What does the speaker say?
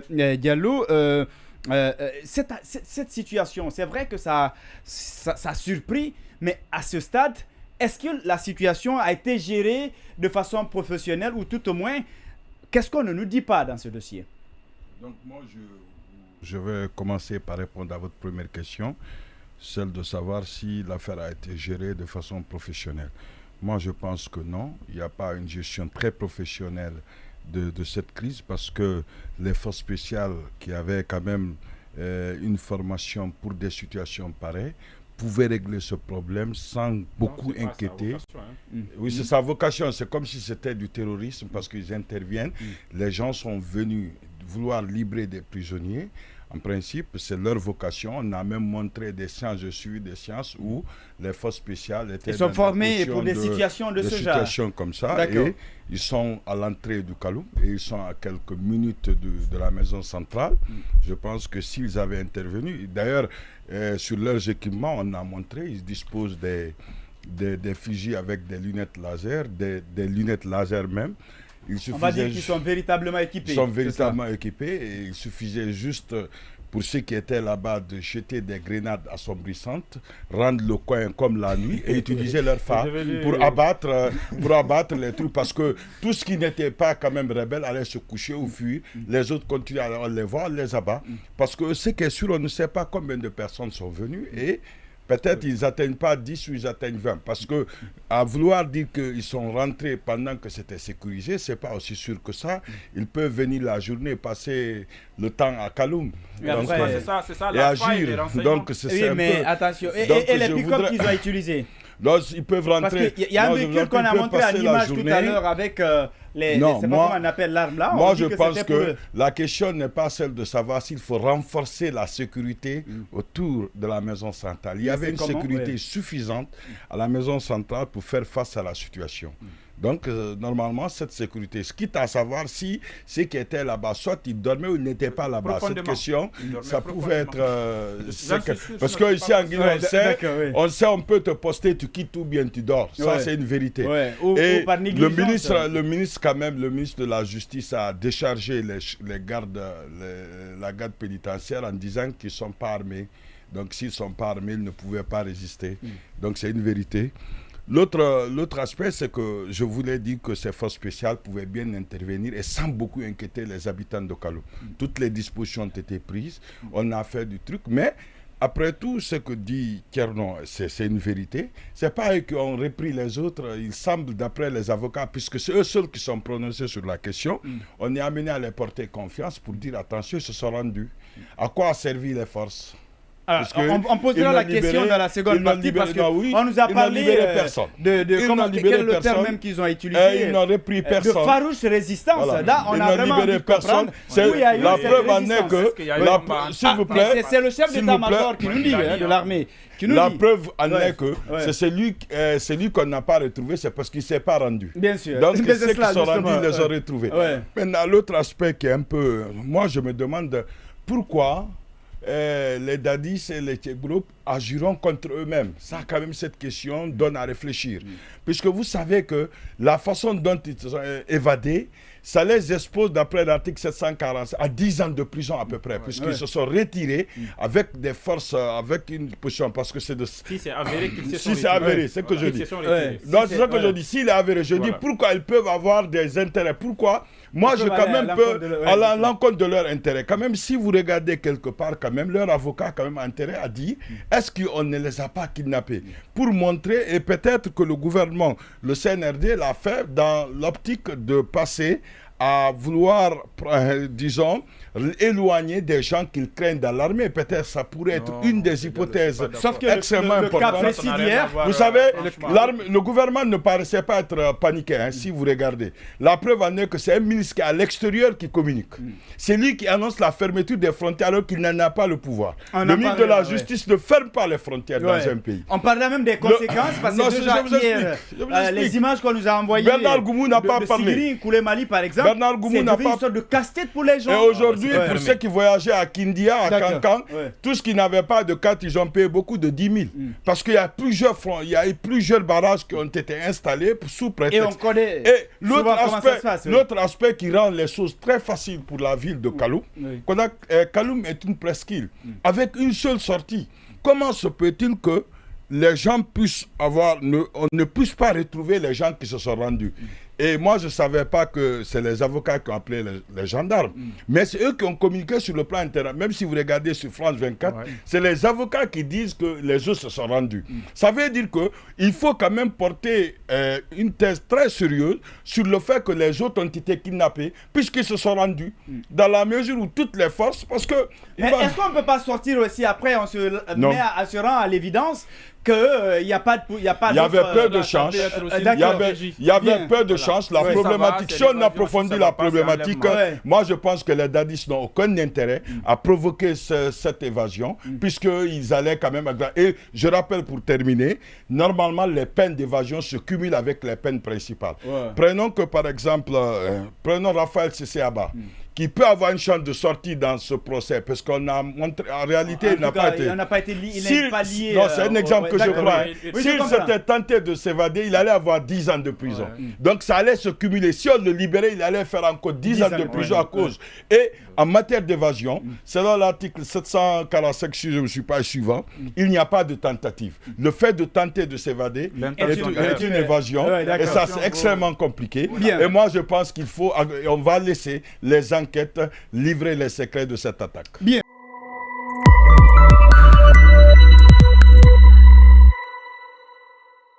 Diallo, cette situation, c'est vrai que ça a surpris, mais à ce stade, est-ce que la situation a été gérée de façon professionnelle ou tout au moins, qu'est-ce qu'on ne nous dit pas dans ce dossier? Donc moi, je vais commencer par répondre à votre première question, celle de savoir si l'affaire a été gérée de façon professionnelle. Moi, je pense que non, il n'y a pas une gestion très professionnelle de cette crise parce que les forces spéciales qui avaient quand même une formation pour des situations pareilles pouvaient régler ce problème sans beaucoup inquiéter. Oui, c'est sa vocation. C'est comme si c'était du terrorisme parce qu'ils interviennent. Les gens sont venus vouloir libérer des prisonniers. En principe, c'est leur vocation. On a même montré des séances, je suis des séances où les forces spéciales étaient sont formés pour des situations de ce genre. Des situations comme ça. Et ils sont à l'entrée du Kaloum et ils sont à quelques minutes de la maison centrale. Je pense que s'ils avaient intervenu, d'ailleurs, sur leurs équipements, on a montré, ils disposent des fusils avec des lunettes laser, des lunettes laser même. On va dire qu'ils sont véritablement équipés. Ils sont véritablement équipés et il suffisait juste pour ceux qui étaient là-bas de jeter des grenades assombrissantes, rendre le coin comme la nuit et utiliser leur phare pour abattre les trucs parce que tout ce qui n'était pas quand même rebelle allait se coucher ou fuir. Les autres continuaient à les voir, les abat. Parce que ce qui est sûr, on ne sait pas combien de personnes sont venues et peut-être ils n'atteignent pas 10 ou ils atteignent 20. Parce que à vouloir dire qu'ils sont rentrés pendant que c'était sécurisé, ce n'est pas aussi sûr que ça. Ils peuvent venir la journée, passer le temps à Kaloum. C'est ça et la agir. Donc, oui, mais attention. Et les pick-up qu'ils ont utilisés? Donc, ils peuvent rentrer. Parce qu'il y a un véhicule qu'on a montré à l'image tout à l'heure avec non, moi, on appelle l'arme là. Moi, je pense que la question n'est pas celle de savoir s'il faut renforcer la sécurité autour de la maison centrale. Il y avait une sécurité suffisante à la maison centrale pour faire face à la situation. Donc, normalement, cette sécurité, quitte à savoir si ceux qui étaient là-bas, soit ils dormaient ou ils n'étaient pas là-bas. Cette question, ça pouvait être... parce qu'ici, en Guinée, on sait, on peut te poster, tu quittes ou bien tu dors. Ça, c'est une vérité. Et par le ministre, quand même, le ministre de la Justice a déchargé les gardes, la garde pénitentiaire en disant qu'ils ne sont pas armés. Donc, s'ils ne sont pas armés, ils ne pouvaient pas résister. Donc, c'est une vérité. L'autre aspect, c'est que je voulais dire que ces forces spéciales pouvaient bien intervenir et sans beaucoup inquiéter les habitants de Kaloum. Toutes les dispositions ont été prises, on a fait du truc, mais après tout ce que dit Kernon, c'est une vérité. C'est pas eux qui ont repris les autres, il semble d'après les avocats, puisque c'est eux seuls qui sont prononcés sur la question, on est amené à les porter confiance pour dire attention, ils se sont rendus. À quoi a servi les forces? On posera la question dans la seconde partie parce qu'on nous a parlé de comment, quel est le terme même qu'ils ont utilisé. Ils n'ont repris personne. De farouche résistance. Là, on a vraiment envie de comprendre. La preuve en est que, s'il vous plaît, c'est le chef d'état-major qui nous dit, de l'armée. La preuve en est que c'est celui qu'on n'a pas retrouvé, c'est parce qu'il ne s'est pas rendu. Bien sûr. Donc, ceux qui sont rendus, ils les ont retrouvés. Maintenant, l'autre aspect qui est un peu... Moi, je me demande pourquoi... les Dadis et les Tchèques agiront contre eux-mêmes. Ça, quand même, cette question donne à réfléchir. Puisque vous savez que la façon dont ils sont évadés, ça les expose, d'après l'article 740, à 10 ans de prison à peu près, puisqu'ils se sont retirés avec des forces, avec une position, parce que c'est de... Si c'est avéré qu'ils se sont retirés. Si c'est avéré, c'est ce que je dis. Donc, c'est ça que je dis. S'il est avéré, je dis pourquoi ils peuvent avoir des intérêts. Pourquoi moi, je quand même peux, à l'encontre de leur intérêt. Quand même, si vous regardez quelque part, quand même, leur avocat quand même a intérêt à dire, est-ce qu'on ne les a pas kidnappés? Pour montrer, et peut-être que le gouvernement, le CNRD l'a fait dans l'optique de passer à vouloir, disons, éloigner des gens qu'ils craignent dans l'armée. Peut-être ça pourrait être une des hypothèses extrêmement importantes. Vous savez, le gouvernement ne paraissait pas être paniqué, si vous regardez. La preuve en est que c'est un ministre qui est à l'extérieur qui communique. C'est lui qui annonce la fermeture des frontières alors qu'il n'en a pas le pouvoir. Le ministre de la Justice ne ferme pas les frontières dans un pays. On parlait même des conséquences parce que déjà hier, les images qu'on nous a envoyées Bernard Goumou n'a pas parlé. Sigiri, Koulé Mali par exemple, Bernard Goumou n'a pas... une sorte de casse-tête pour les gens. Et aujourd'hui, pour ceux qui voyageaient à Kindia, à Cancan, tous qui n'avaient pas de carte, ils ont payé beaucoup de 10 000. Parce qu'il y a plusieurs fronts, il y a eu plusieurs barrages qui ont été installés sous prétexte. Et on connaît l'autre aspect qui rend les choses très faciles pour la ville de Kaloum, Kaloum est une presqu'île avec une seule sortie. Comment se peut-il que les gens puissent avoir, on ne puisse pas retrouver les gens qui se sont rendus? Et moi, je ne savais pas que c'est les avocats qui ont appelé les gendarmes. Mais c'est eux qui ont communiqué sur le plan interne. Même si vous regardez sur France 24, c'est les avocats qui disent que les autres se sont rendus. Ça veut dire qu'il faut quand même porter une thèse très sérieuse sur le fait que les autres ont été kidnappés, puisqu'ils se sont rendus, dans la mesure où toutes les forces... Parce que mais est-ce qu'on ne peut pas sortir aussi, après on se met à se rendre à l'évidence qu'il n'y a pas de... Il y avait peu de chance. Il y avait peu de chance. La problématique, si on approfondit la problématique, moi je pense que les dadis n'ont aucun intérêt à provoquer cette évasion, puisqu'ils allaient quand même... Et je rappelle pour terminer, normalement les peines d'évasion se cumulent avec les peines principales. Prenons que par exemple, prenons Raphaël Sesséaba, qui peut avoir une chance de sortie dans ce procès, parce qu'on a montré, en réalité, il n'a pas été lié. Non, c'est un exemple que je crois. S'il s'était tenté de s'évader, il allait avoir 10 ans de prison. Donc ça allait se cumuler. Si on le libérait, il allait faire encore 10 ans de prison à cause. Et en matière d'évasion, selon l'article 745, si je ne me suis pas suivant, il n'y a pas de tentative. Le fait de tenter de s'évader est une évasion. Et ça, c'est extrêmement compliqué. Et moi, je pense qu'il faut, on va laisser les enquêtes livrer les secrets de cette attaque. Bien.